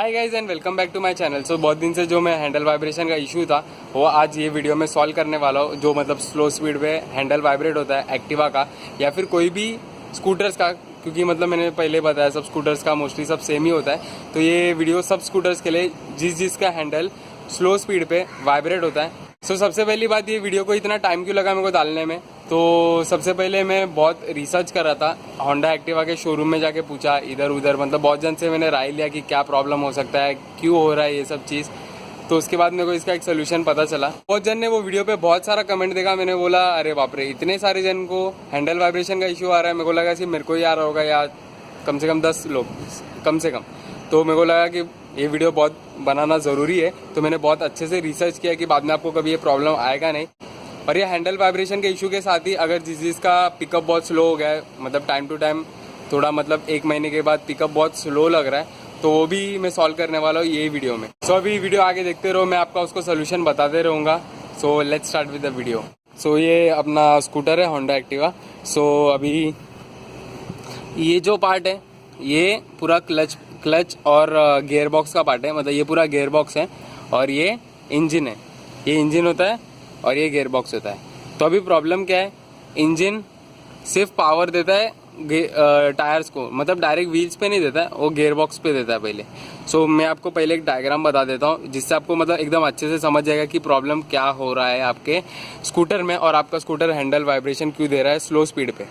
Hi guys and welcome back to my channel. So बहुत दिन से जो मैं हैंडल वाइब्रेशन का इशू था वो आज ये वीडियो में सॉल्व करने वाला हूँ। जो मतलब स्लो स्पीड पे हैंडल वाइब्रेट होता है एक्टिवा का या फिर कोई भी स्कूटर्स का, क्योंकि मतलब मैंने पहले बताया सब स्कूटर्स का मोस्टली सब सेम ही होता है। तो ये वीडियो सब स्कूटर्स के लिए जिसका हैंडल स्लो स्पीड पे वाइब्रेट होता है। सो सबसे पहली बात, ये वीडियो को इतना टाइम क्यों लगा मेरे को डालने में, तो सबसे पहले मैं बहुत रिसर्च कर रहा था। होंडा एक्टिवा के शोरूम में जाके पूछा इधर उधर, मतलब बहुत जन से मैंने राय लिया कि क्या प्रॉब्लम हो सकता है, क्यों हो रहा है ये सब चीज़। तो उसके बाद मेरे को इसका एक सोल्यूशन पता चला। बहुत जन ने वो वीडियो पे बहुत सारा कमेंट देखा। मैंने बोला अरे बाप रे, इतने सारे जन को हैंडल वाइब्रेशन का इशू आ रहा है। मेरे को लगा कि मेरे को ही आ रहा होगा या कम से कम 10 लोग कम से कम। तो मेरे को लगा कि ये वीडियो बहुत बनाना ज़रूरी है। तो मैंने बहुत अच्छे से रिसर्च किया कि बाद में आपको कभी ये प्रॉब्लम आएगा नहीं। और ये हैंडल वाइब्रेशन के इशू के साथ ही अगर जिसका पिकअप बहुत स्लो हो गया है, मतलब टाइम टू टाइम थोड़ा, मतलब 1 महीने के बाद पिकअप बहुत स्लो लग रहा है, तो वो भी मैं सॉल्व करने वाला हूँ ये वीडियो में। सो अभी वीडियो आगे देखते रहो, मैं आपका उसको सोल्यूशन बताते रहूँगा। So let's start with the video. So ये अपना स्कूटर है होंडा एक्टिवा। सो अभी ये जो पार्ट है ये पूरा क्लच और गियर बॉक्स का पार्ट है। मतलब ये पूरा गियर बॉक्स है और ये इंजन है। ये इंजन होता है और ये गियर बॉक्स होता है। तो अभी प्रॉब्लम क्या है, इंजन सिर्फ पावर देता है टायर्स को, मतलब डायरेक्ट व्हील्स पे नहीं देता है, वो गियर बॉक्स पे देता है पहले। सो मैं आपको पहले एक डायग्राम बता देता हूँ जिससे आपको मतलब एकदम अच्छे से समझ जाएगा कि प्रॉब्लम क्या हो रहा है आपके स्कूटर में और आपका स्कूटर हैंडल वाइब्रेशन क्यों दे रहा है स्लो स्पीड पे।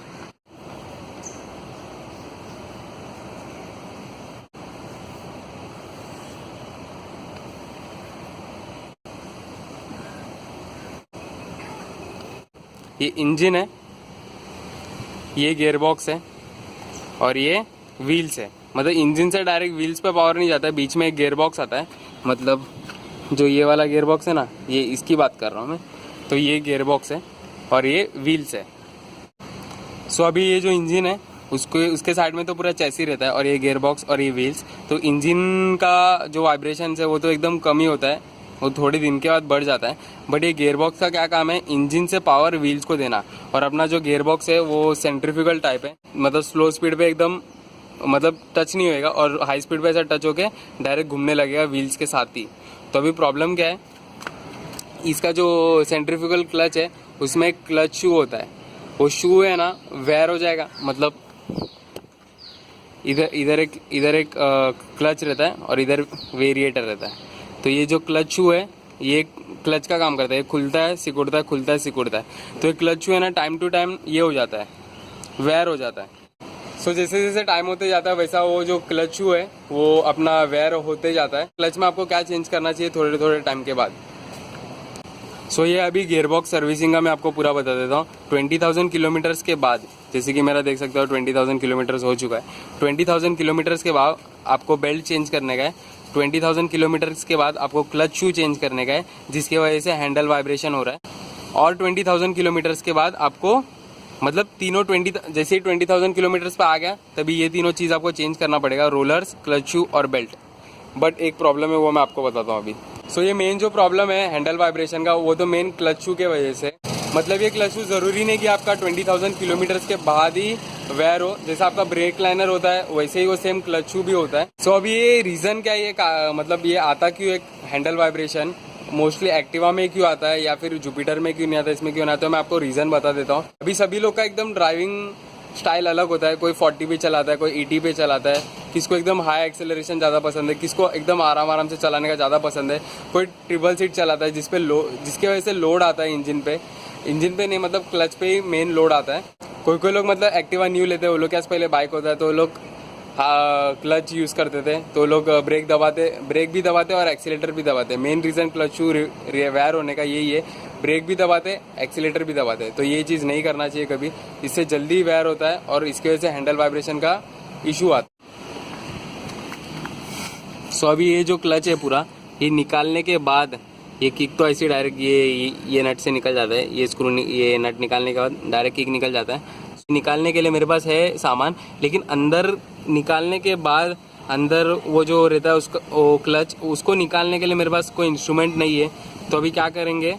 ये इंजन है, ये गियर बॉक्स है और ये व्हील्स है। मतलब इंजन से डायरेक्ट व्हील्स पे पावर नहीं जाता है, बीच में एक गियर बॉक्स आता है। मतलब जो ये वाला गियर बॉक्स है ना, ये इसकी बात कर रहा हूँ मैं। तो ये गियर बॉक्स है और ये व्हील्स है। सो अभी ये जो इंजन है उसके साइड में तो पूरा चैसी रहता है और ये गियर बॉक्स और ये व्हील्स। तो इंजन का जो वाइब्रेशन है वो तो एकदम कम ही होता है, वो थोड़े दिन के बाद बढ़ जाता है। बट ये गियर बॉक्स का क्या काम है, इंजन से पावर व्हील्स को देना। और अपना जो गियर बॉक्स है वो सेंट्रीफ्यूगल टाइप है, मतलब स्लो स्पीड पे एकदम मतलब टच नहीं होएगा और हाई स्पीड पे ऐसा टच होके डायरेक्ट घूमने लगेगा व्हील्स के साथ ही। तो अभी प्रॉब्लम क्या है, इसका जो सेंट्रीफ्यूगल क्लच है उसमें एक क्लच शू होता है। वो शू है ना वेयर हो जाएगा, मतलब इधर एक क्लच रहता है और इधर वेरिएटर रहता है। तो ये जो क्लच शू है ये क्लच का काम करता है, ये खुलता है सिकुड़ता है, खुलता है सिकुड़ता है। तो ये क्लच शू है ना टाइम टू टाइम ये हो जाता है, वेयर हो जाता है। सो जैसे जैसे टाइम होते जाता है वैसा वो जो क्लच शू है वो अपना वेयर होते जाता है। क्लच में आपको क्या चेंज करना चाहिए थोड़े थोड़े टाइम के बाद। सो ये अभी गियर बॉक्स सर्विसिंग का मैं आपको पूरा बता देता हूँ। 20,000 किलोमीटर्स के बाद, जैसे कि मेरा देख सकते हो 20,000 किलोमीटर्स हो चुका है। 20,000 किलोमीटर्स के बाद आपको बेल्ट चेंज करने का है। 20,000 किलोमीटर्स के बाद आपको क्लच शू चेंज करने का है, जिसकी वजह से हैंडल वाइब्रेशन हो रहा है। और 20,000 किलोमीटर्स के बाद आपको मतलब तीनों जैसे ही 20,000 किलोमीटर्स पे आ गया तभी ये तीनों चीज़ आपको चेंज करना पड़ेगा, रोलर्स, क्लच शू और बेल्ट। बट एक प्रॉब्लम है वो मैं आपको बताता हूँ अभी। सो ये मेन जो प्रॉब्लम है हैंडल वाइब्रेशन का वो तो मेन क्लच शू के वजह से। मतलब ये क्लच शू ज़रूरी नहीं कि आपका 20,000 किलोमीटर्स के बाद ही वेयर हो। जैसा आपका ब्रेक लाइनर होता है वैसे ही वो सेम क्लच शू भी होता है। सो अभी ये रीज़न क्या है, मतलब ये आता क्यों एक हैंडल वाइब्रेशन मोस्टली एक्टिवा में क्यों आता है या फिर जुपिटर में क्यों नहीं आता, इसमें क्यों नहीं आता है, मैं आपको रीज़न बता देता हूँ। अभी सभी लोग का एकदम ड्राइविंग स्टाइल अलग होता है। कोई 40 पे चलाता है, कोई 80 पे चलाता है, किसको एकदम हाई एक्सेलरेशन ज़्यादा पसंद है, किसको एकदम आराम से चलाने का ज़्यादा पसंद है, कोई ट्रिपल सीट चलाता है जिसके वजह से लोड आता है इंजन पे नहीं, मतलब क्लच पे ही मेन लोड आता है। कोई लोग मतलब एक्टिवा न्यू लेते हैं, वो लोग क्या पहले बाइक होता है तो वो लोग क्लच यूज़ करते थे, तो लोग ब्रेक भी दबाते और एक्सीलेटर भी दबाते। Main reason clutch shoe wear होने का यही है, ब्रेक भी दबाते एक्सीलेटर भी दबाते। तो ये चीज़ नहीं करना चाहिए कभी, इससे जल्दी वेयर होता है और इसकी वजह से हैंडल वाइब्रेशन का इशू आता है। सो अभी ये जो क्लच है पूरा ये निकालने के बाद ये किक तो ऐसे डायरेक्ट ये नट से निकल जाता है, ये नट निकालने के बाद डायरेक्ट किक निकल जाता है। निकालने के लिए मेरे पास है सामान, लेकिन अंदर निकालने के बाद अंदर वो जो रहता है उसका वो क्लच, उसको निकालने के लिए मेरे पास कोई इंस्ट्रूमेंट नहीं है। तो अभी क्या करेंगे,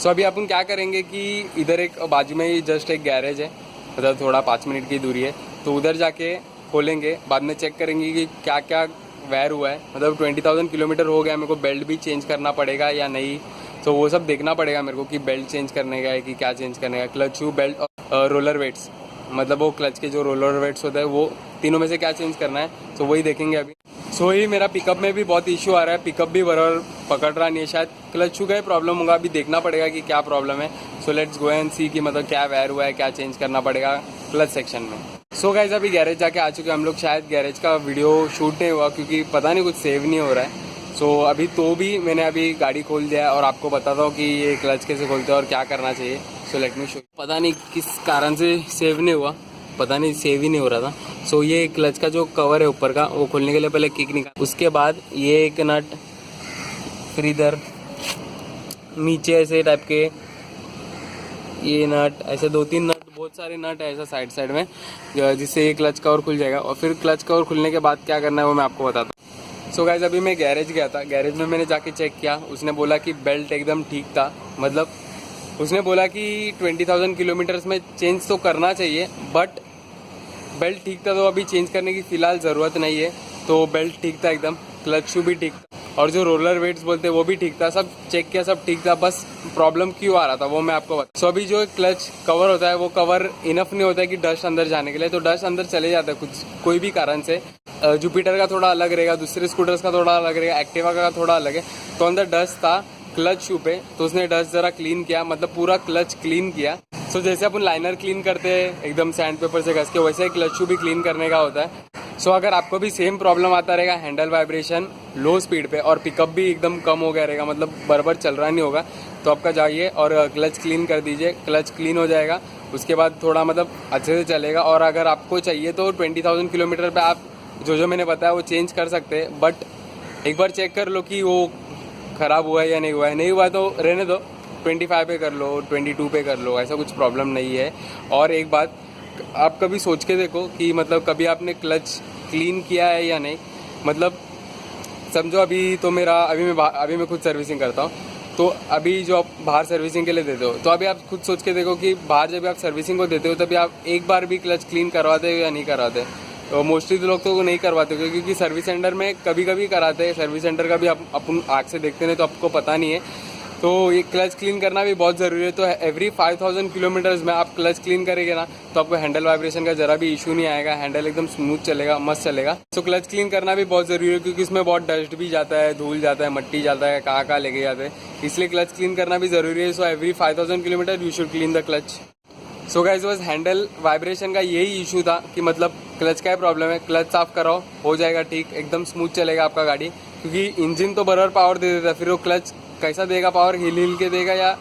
अभी अपन क्या करेंगे कि इधर एक बाजू में ही जस्ट एक गैरेज है, मतलब थोड़ा 5 मिनट की दूरी है, तो उधर जाके खोलेंगे, बाद में चेक करेंगे कि क्या क्या वेयर हुआ है, मतलब 20,000 किलोमीटर हो गया, मेरे को बेल्ट भी चेंज करना पड़ेगा या नहीं, तो वो सब देखना पड़ेगा मेरे को कि बेल्ट चेंज करने का है कि क्या चेंज करने का है। क्लच शू, बेल्ट और रोलर वेट्स, मतलब वो क्लच के जो रोलर वेट्स होते हैं वो तीनों में से क्या चेंज करना है, तो वही देखेंगे अभी। सो ही मेरा पिकअप में भी बहुत इशू आ रहा है, पिकअप भी बराबर पकड़ रहा नहीं है, शायद क्लच शू का ही प्रॉब्लम होगा, अभी देखना पड़ेगा कि क्या प्रॉब्लम है। सो लेट्स गो एंड सी कि मतलब क्या वेयर हुआ है, क्या चेंज करना पड़ेगा क्लच सेक्शन में। सो गाइस अभी गैरेज जाके आ चुके हैं हम लोग, शायद गैरेज का वीडियो शूट नहीं हुआ क्योंकि पता नहीं कुछ सेव नहीं हो रहा है। सो अभी तो भी मैंने अभी गाड़ी खोल दिया है और आपको बताता हूँ कि ये क्लच कैसे खोलते हैं और क्या करना चाहिए। So let me show. पता नहीं किस कारण से सेव नहीं हुआ, पता नहीं सेव ही नहीं हो रहा था। सो ये क्लच का जो कवर है ऊपर का, वो खोलने के लिए पहले किक निकाल, उसके बाद ये एक नट, फिर इधर नीचे ऐसे टाइप के ये नट, ऐसे 2-3 नट, बहुत सारे नट है ऐसा साइड साइड में, जिससे ये क्लच कवर खुल जाएगा। और फिर क्लच कवर खुलने के बाद क्या करना है वो मैं आपको बताता हूँ। सो गाइस अभी मैं गैरेज गया था, गैरेज में मैंने जाके चेक किया, उसने बोला कि बेल्ट एकदम ठीक था, मतलब उसने बोला कि 20,000 किलोमीटर्स में चेंज तो करना चाहिए, बट बेल्ट ठीक था तो अभी चेंज करने की फ़िलहाल ज़रूरत नहीं है। तो बेल्ट ठीक था एकदम, क्लच शू भी ठीक था और जो रोलर वेट्स बोलते हैं वो भी ठीक था, सब चेक किया, सब ठीक था। बस प्रॉब्लम क्यों आ रहा था वो मैं आपको बता। सो अभी जो क्लच कवर होता है वो कवर इनफ नहीं होता है कि डस्ट अंदर जाने के लिए, तो डस्ट अंदर चले जाता है कुछ कोई भी कारण से। जुपिटर का थोड़ा अलग रहेगा, दूसरे स्कूटर्स का थोड़ा अलग रहेगा, एक्टिवा का थोड़ा अलग है। तो अंदर डस्ट था क्लच शू पे, तो उसने डस्ट ज़रा क्लीन किया, मतलब पूरा क्लच क्लीन किया। सो जैसे अपन लाइनर क्लीन करते हैं एकदम सैंड पेपर से घस के, वैसे ही क्लच शू भी क्लीन करने का होता है। सो अगर आपको भी सेम प्रॉब्लम आता रहेगा, हैंडल वाइब्रेशन लो स्पीड पे और पिकअप भी एकदम कम हो गया रहेगा, मतलब बराबर चल रहा नहीं होगा, तो आपका जाइए और क्लच क्लीन कर दीजिए, क्लच क्लीन हो जाएगा। उसके बाद थोड़ा मतलब अच्छे से चलेगा। और अगर आपको चाहिए तो 20,000 किलोमीटर पे आप जो मैंने बताया वो चेंज कर सकते हैं, बट एक बार चेक कर लो कि वो ख़राब हुआ है या नहीं हुआ है। नहीं हुआ है तो रहने दो, 25 पे कर लो, 22 पे कर लो, ऐसा कुछ प्रॉब्लम नहीं है। और एक बात, आप कभी सोच के देखो कि मतलब कभी आपने क्लच क्लीन किया है या नहीं। मतलब समझो अभी तो मेरा अभी मैं खुद सर्विसिंग करता हूँ, तो अभी जो आप बाहर सर्विसिंग के लिए देते हो, तो अभी आप खुद सोच के देखो कि बाहर जब आप सर्विसिंग को देते हो तभी आप एक बार भी क्लच क्लीन करवाते हो या नहीं करवाते। तो मोस्टली तो लोग तो नहीं करवाते क्योंकि सर्विस सेंटर में कभी कभी कराते हैं, सर्विस सेंटर का भी आप अपन आँख से देखते नहीं तो आपको पता नहीं है। तो ये क्लच क्लीन करना भी बहुत ज़रूरी है। तो एवरी 5,000 किलोमीटर्स में आप क्लच क्लीन करेंगे ना, तो आपको हैंडल वाइब्रेशन का ज़रा भी इशू नहीं आएगा, हैंडल एकदम स्मूथ चलेगा, मस्त चलेगा। तो क्लच क्लीन करना भी बहुत ज़रूरी है क्योंकि इसमें बहुत डस्ट भी जाता है, धूल जाता है, मट्टी जाता है, कहाँ लेके जाते हैं, इसलिए क्लच क्लीन करना भी ज़रूरी है। So every 5,000 kilometre you should clean the clutch. So guys बस हैंडल वाइब्रेशन का यही इशू था कि मतलब क्लच का ही प्रॉब्लम है, क्लच साफ कराओ हो जाएगा ठीक, एकदम स्मूथ चलेगा आपका गाड़ी। क्योंकि इंजन तो बराबर पावर दे देता है, फिर वो क्लच कैसा देगा पावर, हिल के देगा या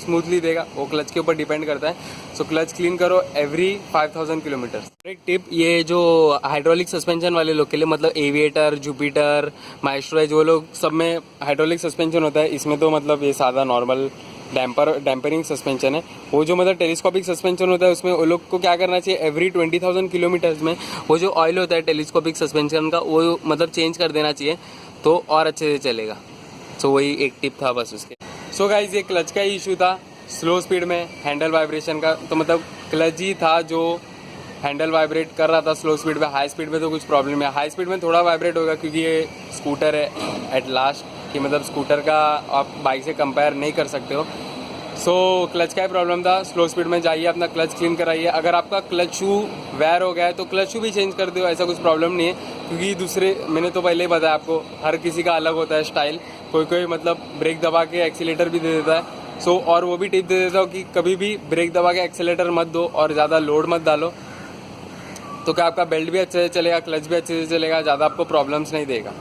स्मूथली देगा, वो क्लच के ऊपर डिपेंड करता है। सो क्लच क्लीन करो एवरी 5,000 किलोमीटर। एक टिप, ये जो हाइड्रोलिक सस्पेंशन वाले लोग के लिए, मतलब एविएटर, जुपिटर, माइस्ट्रो, जो लोग सब में हाइड्रोलिक सस्पेंशन होता है, इसमें तो मतलब ये सादा नॉर्मल डैम्परिंग सस्पेंशन है। वो जो मतलब टेलीस्कोपिक सस्पेंशन होता है उसमें वो लोग को क्या करना चाहिए, एवरी 20,000 किलोमीटर्स में वो जो ऑयल होता है टेलीस्कोपिक सस्पेंशन का, वो मतलब चेंज कर देना चाहिए, तो और अच्छे से चलेगा। सो वही एक टिप था बस उसके। सो गाइज ये क्लच का ही इशू था, स्लो स्पीड में हैंडल वाइब्रेशन का, तो मतलब क्लच ही था जो हैंडल वाइब्रेट कर रहा था स्लो स्पीड में। हाई स्पीड में तो कुछ प्रॉब्लम है, हाई स्पीड में थोड़ा वाइब्रेट होगा क्योंकि ये स्कूटर है एट लास्ट, कि मतलब स्कूटर का आप बाइक से कंपेयर नहीं कर सकते हो। सो क्लच का ही प्रॉब्लम था, स्लो स्पीड में जाइए, अपना क्लच क्लीन कराइए। अगर आपका क्लच शू वेयर हो गया है तो क्लच शू भी चेंज कर दो, ऐसा कुछ प्रॉब्लम नहीं है। क्योंकि दूसरे, मैंने तो पहले ही बताया आपको, हर किसी का अलग होता है स्टाइल, कोई मतलब ब्रेक दबा के एक्सीलेटर भी दे देता है। सो और वो भी टिप दे देता हूँ कि कभी भी ब्रेक दबा के एक्सीलेटर मत दो और ज़्यादा लोड मत डालो, तो क्या आपका बेल्ट भी अच्छे से चलेगा, क्लच भी अच्छे से चलेगा, ज़्यादा आपको प्रॉब्लम्स नहीं देगा।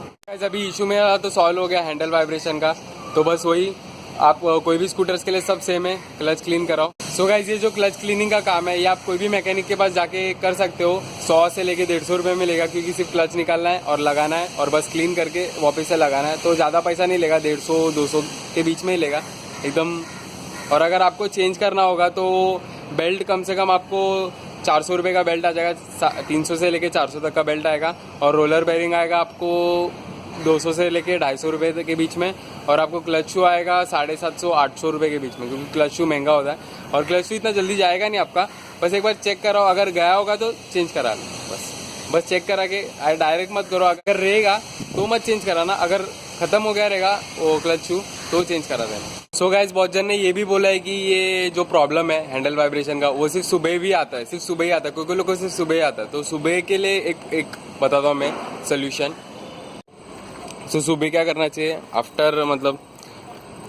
अभी इशू मेरा तो सॉल्व हो गया हैंडल वाइब्रेशन का। तो बस वही, आप कोई भी स्कूटर्स के लिए सब सेम है, क्लच क्लीन कराओ। सो गाइस ये जो क्लच क्लीनिंग का काम है ये आप कोई भी मैकेनिक के पास जाके कर सकते हो, 100 से लेके 150 रुपये में लेगा, क्योंकि सिर्फ क्लच निकालना है और लगाना है और बस क्लीन करके वापस से लगाना है। तो ज़्यादा पैसा नहीं लेगा, 150-200 के बीच में ही लेगा एकदम। और अगर आपको चेंज करना होगा तो बेल्ट कम से कम आपको 400 रुपये का बेल्ट आ जाएगा, 300 से लेके 400 तक का बेल्ट आएगा। और रोलर बेरिंग आएगा आपको 200 से लेके 250 रुपये के बीच में। और आपको क्लच शू आएगा 750-800 रुपये के बीच में, क्योंकि क्लच शू महंगा होता है और क्लच शू इतना जल्दी जाएगा नहीं आपका। बस एक बार चेक कराओ, अगर गया होगा तो चेंज करा लो, बस बस चेक करा के डायरेक्ट मत करो, अगर रहेगा तो मत चेंज कराना, अगर खत्म हो गया रहेगा वो क्लच शू तो चेंज करा देना। सो गाइस, बहुत जन ने ये भी बोला है कि ये जो प्रॉब्लम है हैंडल वाइब्रेशन का वो सिर्फ सुबह भी आता है, सिर्फ सुबह ही आता है, कोई लोगों को सिर्फ सुबह ही आता है। तो सुबह के लिए एक बताता हूँ मैं सोल्यूशन। तो सुबह क्या करना चाहिए, आफ्टर मतलब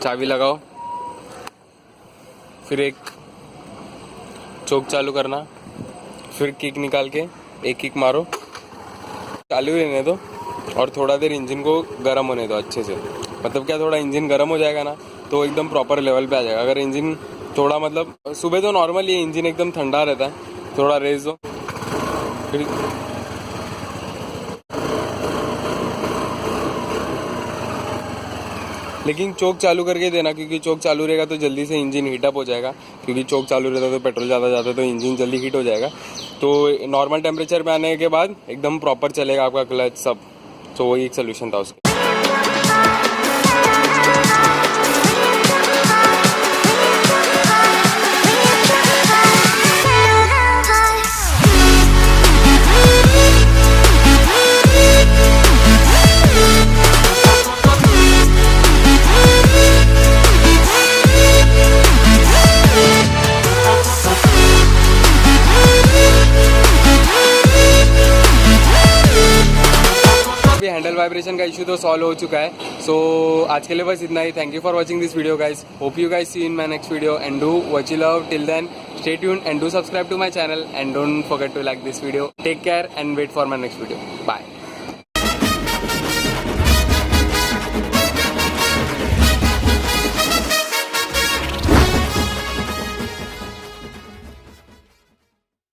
चाबी लगाओ, फिर एक चोक चालू करना, फिर किक निकाल के एक किक मारो, चालू रहने दो और थोड़ा देर इंजन को गर्म होने दो अच्छे से। मतलब क्या, थोड़ा इंजन गर्म हो जाएगा ना तो एकदम प्रॉपर लेवल पे आ जाएगा। अगर इंजन थोड़ा मतलब सुबह तो नॉर्मल ये इंजन एकदम ठंडा रहता है, थोड़ा रेस दो, फिर लेकिन चोक चालू करके देना, क्योंकि चोक चालू रहेगा तो जल्दी से इंजन हीटअप हो जाएगा, क्योंकि चोक चालू रहता है तो पेट्रोल ज़्यादा जाता है तो इंजन जल्दी हीट हो जाएगा। तो नॉर्मल टेम्परेचर पे आने के बाद एकदम प्रॉपर चलेगा आपका क्लच सब। तो वही एक सोल्यूशन था उसका। हैंडल वाइब्रेशन का इशू तो सॉल्व हो चुका है। सो आज के लिए बस इतना ही। Thank you for watching this video guys. Hope you guys see in my next video and do watch you love. Till then stay tuned and do subscribe to my channel and don't forget to like this video. Take care and wait for my next video. Bye.